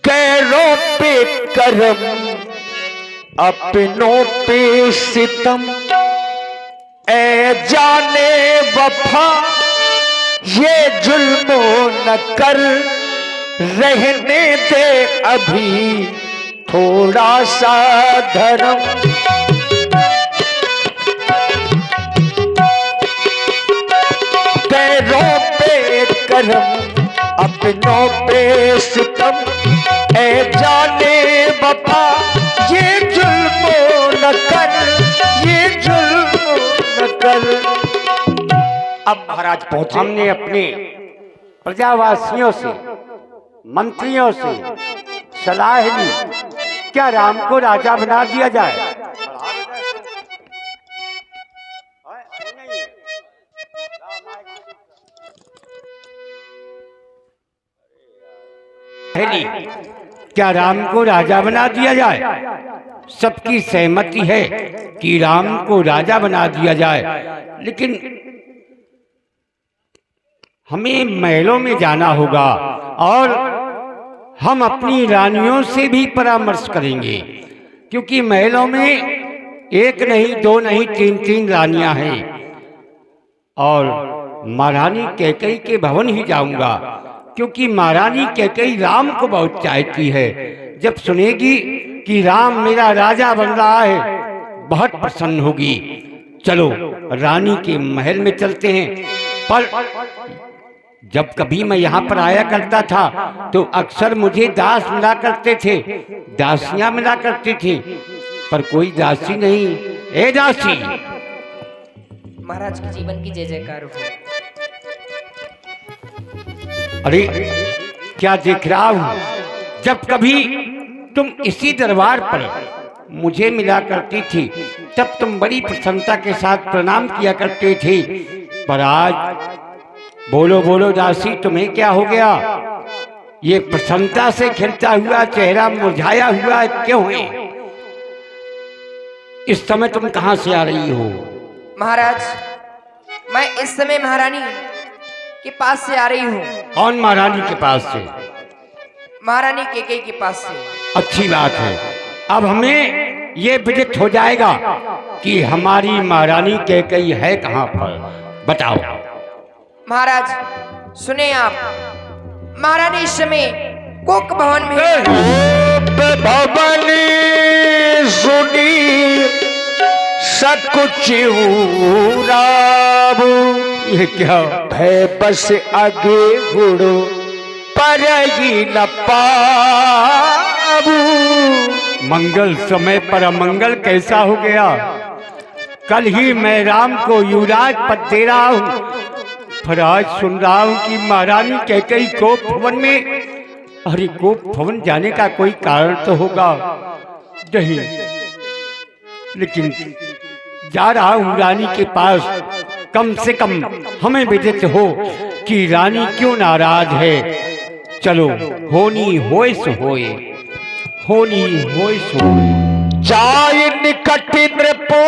गैरों पे करम अपनों पे सितम, ए जाने वफा ये जुल्म न कर, रहने दे अभी थोड़ा सा धर्म। गैरों पे करम अपनों पे सितम, ए जाने वफा ये जुल्म न कर, ये जुल्म न कर। अब महाराज पहुंचे। हमने अपने प्रजावासियों से, मंत्रियों से सलाह ली, क्या राम को राजा बना दिया जाए? क्या राम को राजा बना दिया जाए? सबकी सहमति है कि राम को राजा बना दिया जाए, लेकिन हमें महलों में जाना होगा और हम अपनी रानियों से भी परामर्श करेंगे, क्योंकि महलों में एक नहीं, दो नहीं, तीन तीन रानियां हैं। और महारानी कैकेयी के भवन ही जाऊंगा, क्योंकि महारानी कैकेयी राम को बहुत चाहती है। जब सुनेगी कि राम मेरा राजा बन रहा है, बहुत प्रसन्न होगी। चलो रानी के महल में चलते हैं। पर जब कभी मैं यहाँ पर आया करता था तो अक्सर मुझे दास मिला करते थे, दासियां मिला करती थी, पर कोई दासी नहीं। ए दासी! महाराज के जीवन की जय जयकार हो। अरे क्या देख रहा हूं? जब कभी तुम इसी दरबार पर मुझे मिला करती थी तब तुम बड़ी प्रसन्नता के साथ प्रणाम किया करते थे, पर आज बोलो बोलो दासी, तुम्हें क्या हो गया? ये प्रसन्नता से खिलता हुआ चेहरा मुरझाया हुआ क्यों है? इस समय तुम कहां से आ रही हो? महाराज, मैं इस समय महारानी के पास से आ रही हूँ। कौन महारानी के पास से? महारानी कैकेयी के पास से। अच्छी बात है। अब हमें ये विदित हो जाएगा कि हमारी महारानी कैकेयी है कहाँ पर। बताओ। महाराज सुने आप, महारानी इस समय कोक भवन में है। भवन सुनी सकुच राबू, ये क्या? भय बस आगे गुड़ो पर ही न पाबू। मंगल समय पर अमंगल कैसा हो गया? कल ही मैं राम को युवराज पद दे रहा हूँ, पर आज सुन रहा हूँ कि महारानी कैकेयी कोप भवन में। अरे कोप भवन जाने का कोई कारण तो होगा नहीं, लेकिन जा रहा हूँ रानी के पास। कम से कम हमें विदित हो कि रानी क्यों नाराज है। चलो होनी होए सो होए, होनी होए सो होए। जाय निकट नृपो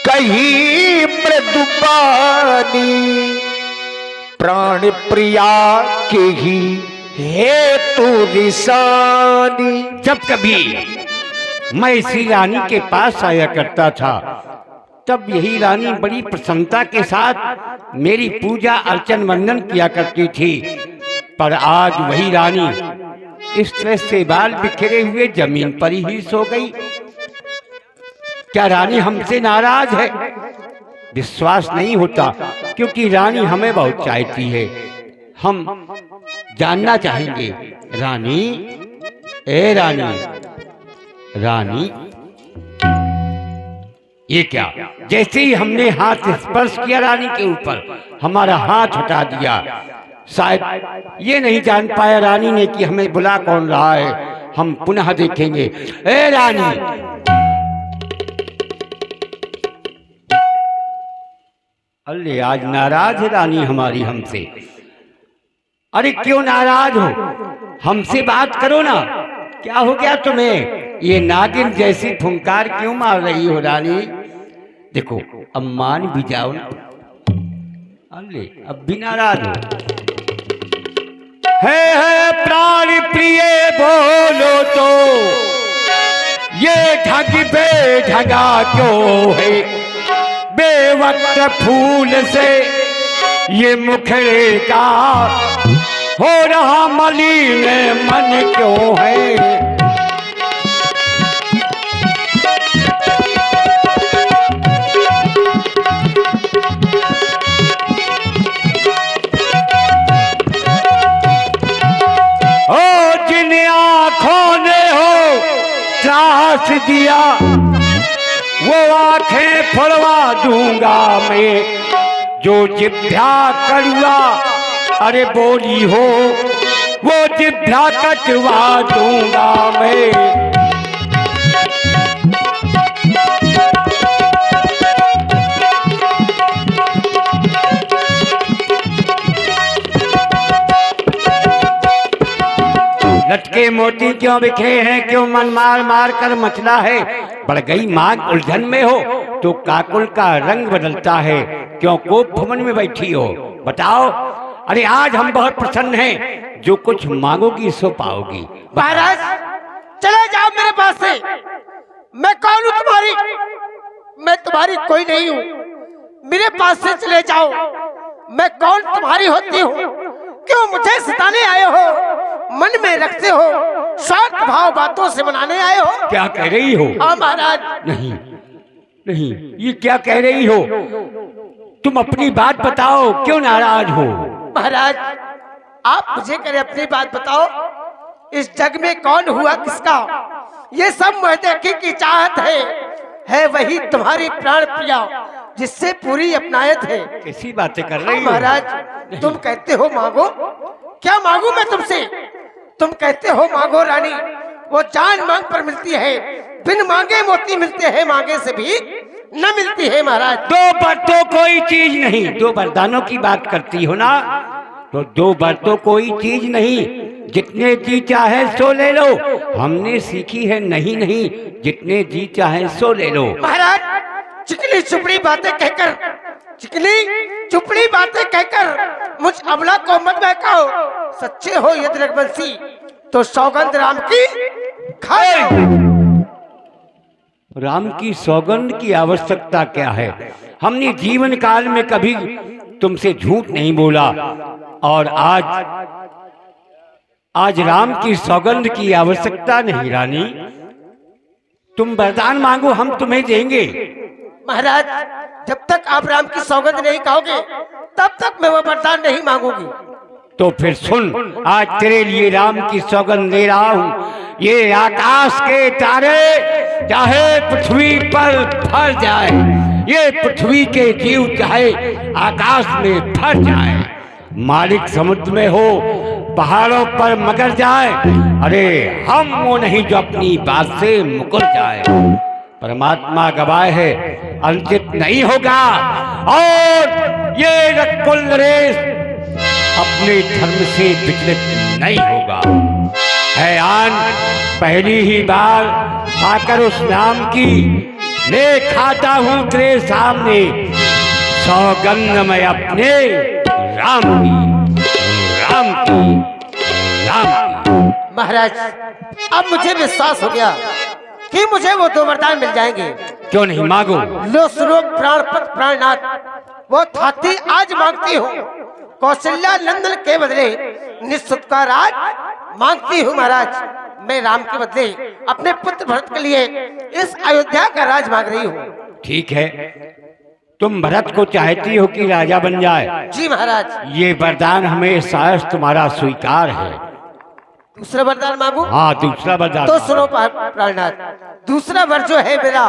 कही मृदुबानी, प्राण प्रिया के ही हेतु रिसानी। जब कभी मैं इसी रानी के पास आया करता था तब यही रानी बड़ी प्रसन्नता के साथ मेरी पूजा अर्चन वंदन किया करती थी, पर आज वही रानी इस तरह से बाल बिखरे हुए जमीन पर ही सो गई। क्या रानी हमसे नाराज है? विश्वास नहीं होता, क्योंकि रानी हमें बहुत चाहती है। हम जानना चाहेंगे, रानी, ए रानी, रानी ये क्या? जैसे ही हमने हाथ स्पर्श किया रानी के ऊपर, हमारा हाथ हटा दिया। शायद ये नहीं जान पाया रानी ने कि हमें बुला कौन रहा है। हम पुनः देखेंगे। ए रानी! अरे आज नाराज है रानी हमारी हमसे। अरे क्यों नाराज हो? हमसे बात करो ना। क्या हो गया तुम्हें? ये नागिन जैसी फुंकार क्यों मार रही हो रानी? देखो अब मान भी जाओ ना। अरे अब भी नाराज हो। है प्राण प्रिय ये ढग बेढगा क्यों है, बेवक्त फूल से ये मुखड़े का हो रहा मलिन मन क्यों है। ओ जिन आँखों ने हो त्रास दिया, वो आंखें फोड़वा दूंगा मैं। जो जिभ्या कड़वा अरे बोली हो, वो जिभ्या कटवा दूंगा मैं। लटके मोती क्यों बिखे हैं, क्यों मन मार मार कर मचला है। बढ़ गई मांग उलझन में हो तो काकुल का रंग बदलता है, क्यों कोप भवन में बैठी हो बताओ। अरे आज हम बहुत प्रसन्न हैं, जो कुछ मांगोगी सो पाओगी। महाराज चले जाओ मेरे पास से। मैं कौन हूँ तुम्हारी? मैं तुम्हारी कोई नहीं हूँ, मेरे पास से चले जाओ। मैं कौन तुम्हारी होती हूँ? क्यों मुझे सताने आए हो? मन में रखते हो, स्वार्थ भाव बातों से मनाने आए हो। क्या कह रही हो? हाँ महाराज। नहीं नहीं, ये क्या कह रही हो? तुम अपनी बात बताओ, क्यों नाराज हो? महाराज आप मुझे करे अपनी बात बताओ। इस जग में कौन हुआ किसका, ये सब महदेकी की चाहत है वही तुम्हारी प्राण प्रिया, जिससे पूरी अपनायत है। कैसी बातें कर रही हो? महाराज तुम कहते हो मांगो, क्या मांगू मैं तुमसे? तुम कहते हो मांगो रानी, वो जान मांग पर मिलती है, बिन मांगे मोती मिलते हैं, मांगे से भी न मिलती है। महाराज दो बरतों कोई चीज नहीं, दो वरदानों की बात करती हो ना, तो दो बरतों कोई चीज नहीं, जितने जी चाहे सो ले लो। हमने सीखी है नहीं नहीं, जितने जी चाहे सो ले लो। महाराज चिकनी चुपड़ी बातें कहकर, चिकनी चुपड़ी बातें कहकर मुझ अबला को मत बहकाओ। सच्चे हो यदि रघुवंशी तो सौगंध राम की खाओ। राम की सौगंध की आवश्यकता क्या है? हमने जीवन काल में कभी तुमसे झूठ नहीं बोला, और आज राम की सौगंध की आवश्यकता नहीं। रानी तुम वरदान मांगो, हम तुम्हें देंगे। महाराज जब तक आप राम की सौगंध नहीं खाओगे तब तक मैं वो वरदान नहीं मांगूंगी। तो फिर सुन, आज तेरे लिए राम की सौगंध दे रहा हूँ। ये आकाश के तारे चाहे पृथ्वी पर फर जाए, ये पृथ्वी के जीव चाहे आकाश में फर जाए, मालिक समुद्र में हो, पहाड़ों पर मगर जाए, अरे हम वो नहीं जो अपनी बात से मुकर जाए। परमात्मा गवाह है, अंकित नहीं होगा, और ये रकुल नरेश अपने धर्म से विचलित नहीं होगा। है आन पहली ही बार आकर उस नाम की ले खाता हूँ तेरे सामने, सौगंध मैं अपने राम की, राम की, राम की। महाराज अब मुझे विश्वास हो गया कि मुझे वो दो वरदान मिल जाएंगे। क्यों नहीं मांगो? लो सुनो प्राणपत प्राणनाथ, वो थाती आज मांगती हूँ। कौशल्या नंदन के बदले निःशुल्क का राज मांगती हूँ। महाराज मैं राम के बदले अपने पुत्र भरत के लिए इस अयोध्या का राज मांग रही हूँ। ठीक है, तुम भरत को चाहती हो कि राजा बन जाए? जी महाराज। ये वरदान हमें शायद तुम्हारा स्वीकार है। दूसरा वरदान मांगू? हाँ दूसरा वरदान। तो सुनो प्राणनाथ, दूसरा वर जो है मेरा,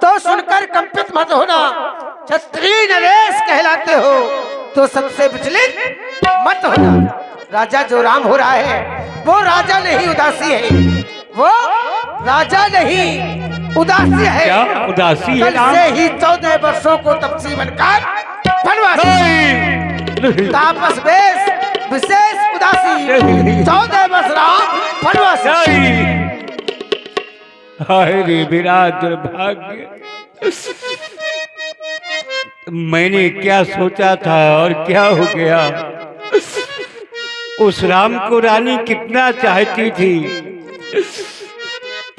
तो सुनकर कंपित मत होना। क्षत्रिय नरेश कहलाते हो तो सबसे विचलित मत होना। राजा जो राम हो रहा है वो राजा नहीं उदासी है, वो राजा नहीं उदासी है। क्या उदासी है? कल से ही 14 वर्षों को तपसी बनकर वनवासी, तापस वेश विशेष उदासी, 14 वर्ष राम वनवासी। हाय रे मेरा दुर्भाग्य, मैंने क्या सोचा था और क्या हो गया। उस राम को रानी कितना चाहती थी,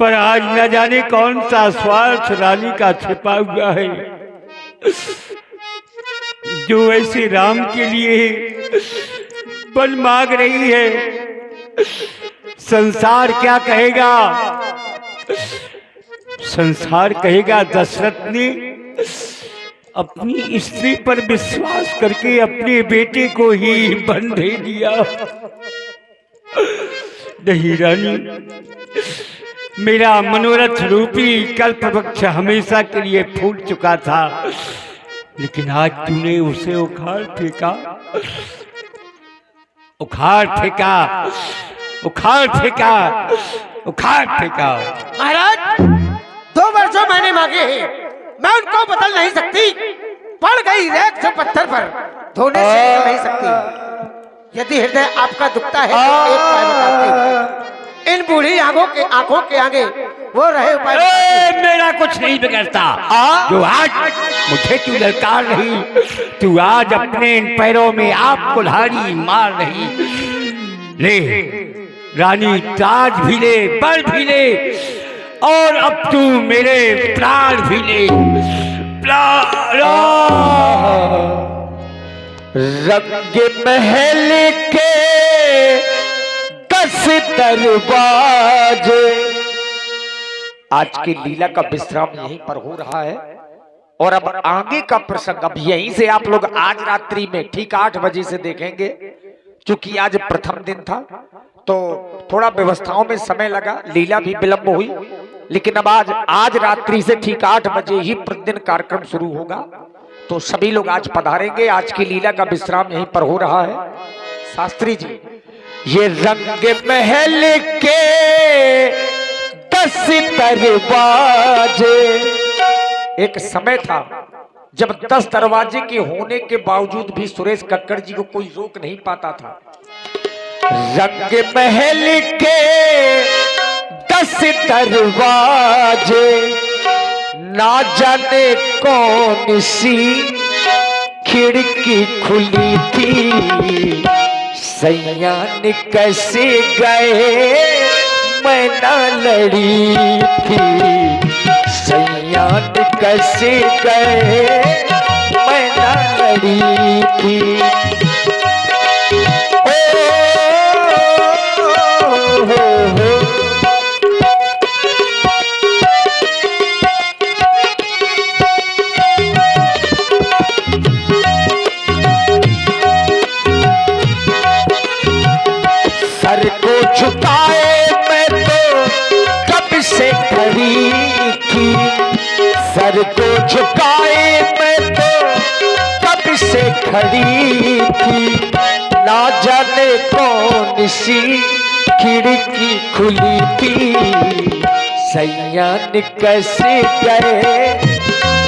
पर आज न जाने कौन सा स्वार्थ रानी का छिपा हुआ है, जो ऐसे राम के लिए बल मांग रही है। संसार क्या कहेगा? संसार कहेगा दशरथ ने अपनी स्त्री पर विश्वास करके अपने बेटे को ही बन दे दिया। नहीं रानी, मेरा मनोरथ रूपी कल्पवृक्ष हमेशा के लिए फूल चुका था, लेकिन आज तूने उसे उखाड़ फेंका, उखाड़ फेंका, उखाड़ फेंका, उखाड़ फेंका। महाराज, 2 वर्षों मैंने मांगे हैं, मैं उनको बदल नहीं सकती। पड़ गई रेत जो पत्थर पर, धोने से निकल नहीं सकती। यदि हृदय आपका दुखता है तो एक उपाय बताते, इन बूढ़ी आंखों के आगे वो रहे उपाय। मेरा कुछ नहीं बिगड़ता। जो आज मुझे तू ललकार रही, तू आज अपने इन पैरों में आप कुल्हाड़ी मार रही। ले रानी, ताज भी ले, बल भी ले, और अब तू मेरे प्राण भी ले। रंग महल के 10 दरवाजे। आज की लीला का विश्राम यहीं पर हो रहा है और अब आगे का प्रसंग अब यहीं से आप लोग आज रात्रि में ठीक 8 बजे से देखेंगे। क्योंकि आज प्रथम दिन था तो थोड़ा व्यवस्थाओं में समय लगा, लीला भी विलंब हुई, लेकिन अब आज रात्रि से ठीक 8 बजे ही प्रतिदिन कार्यक्रम शुरू होगा। तो सभी लोग आज पधारेंगे। आज की लीला का विश्राम यहीं पर हो रहा है। शास्त्री जी, ये रंग महल के 10 दरवाजे। एक समय था जब 10 दरवाजे के होने के बावजूद भी सुरेश कक्कड़ जी को कोई रोक नहीं पाता था। रंग महल के 10 दरवाजे, ना जाने कौन सी खिड़की खुली थी। सैया ने कैसे गए मैं ना लड़ी थी। सैया ने कैसे गए मैं ना लड़ी थी। सर को झुकाए मैं तो कब से खड़ी थी। सर को झुकाए मैं तो कब से खड़ी थी। ना जाने कौन सी खिड़की खुली थी। सैया ने कैसे गए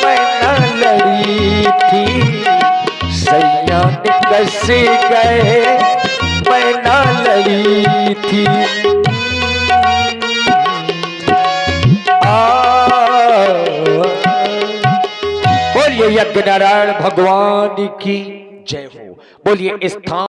मैं ना लड़ी थी। सैया ने कैसे गए मैं ना लड़ी थी। बोलिए यज्ञ नारायण भगवान की जय हो। बोलिए स्थान